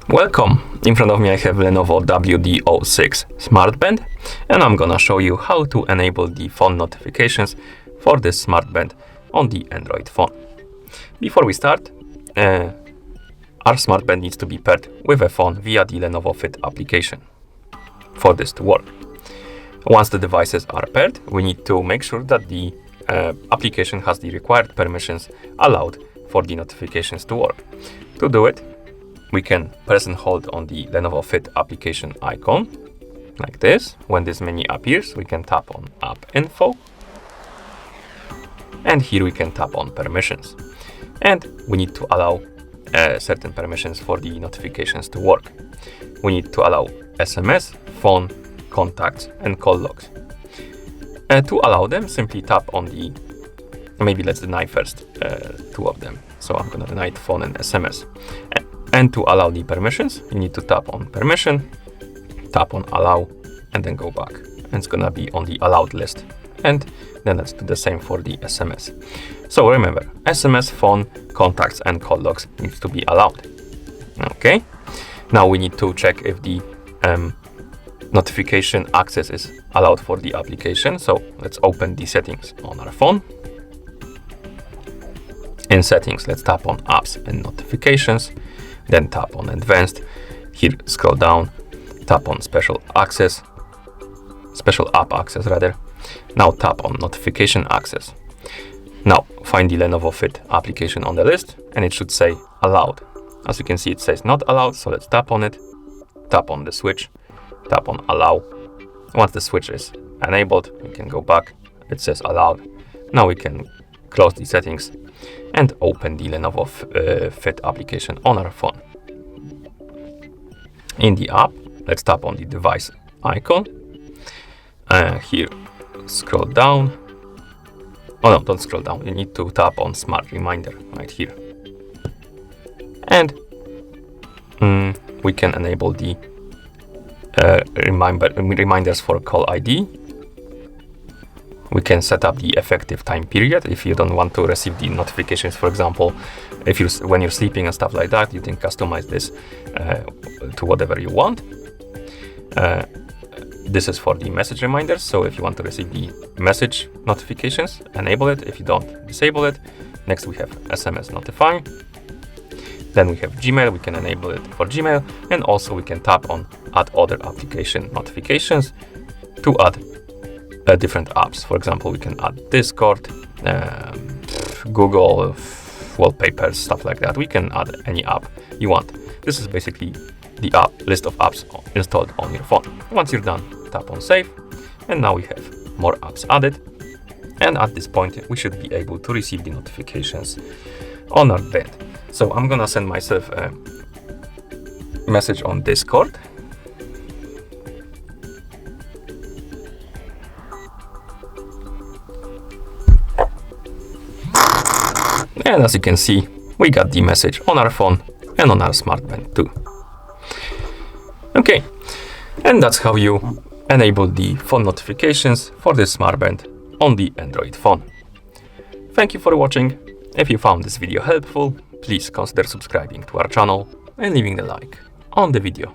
Welcome! In front of me I have LENOVO WD06 Smartband, and I'm gonna show you how to enable the phone notifications for this smartband on the Android phone. Before we start, our smartband needs to be paired with a phone via the Lenovo Fit application for this to work. Once the devices are paired, we need to make sure that the application has the required permissions allowed for the notifications to work. To do it, we can press and hold on the Lenovo Fit application icon, like this. When this menu appears, we can tap on App Info. And here we can tap on Permissions. And we need to allow certain permissions for the notifications to work. We need to allow SMS, phone, contacts, and call logs. To allow them, simply tap on the, maybe let's deny first two of them. So I'm gonna deny phone and SMS. And to allow the permissions, you need to tap on Permission, tap on Allow, and then go back. And it's gonna be on the allowed list. And then let's do the same for the SMS. So remember, SMS, phone, contacts, and call logs needs to be allowed. Okay. Now we need to check if the notification access is allowed for the application. So let's open the settings on our phone. In settings, let's tap on Apps and Notifications. Then tap on Advanced. Here, scroll down, tap on Special App Access rather. Now tap on Notification Access. Now find the Lenovo Fit application on the list, and it should say Allowed. As you can see, it says Not Allowed, so let's tap on it. Tap on the switch, tap on Allow. Once the switch is enabled, we can go back. It says Allowed. Now we can close the settings and open the Lenovo Fit application on our phone. In the app, let's tap on the device icon. Here, scroll down. Oh no, don't scroll down. You need to tap on Smart Reminder right here. And we can enable the reminders for call ID. We can set up the effective time period if you don't want to receive the notifications. For example, when you're sleeping and stuff like that, you can customize this to whatever you want. This is for the message reminders. So if you want to receive the message notifications, enable it. If you don't, disable it. Next, we have SMS notify. Then we have Gmail. We can enable it for Gmail. And also we can tap on Add Other Application Notifications to add different apps. For example, we can add Discord, Google, wallpapers, stuff like that. We can add any app you want. This is basically the list of apps installed on your phone. Once you're done, tap on Save, and now we have more apps added. And at this point, we should be able to receive the notifications on our bed. So I'm gonna send myself a message on Discord. And as you can see, we got the message on our phone and on our smartband too. Okay, and that's how you enable the phone notifications for this smartband on the Android phone. Thank you for watching. If you found this video helpful, please consider subscribing to our channel and leaving a like on the video.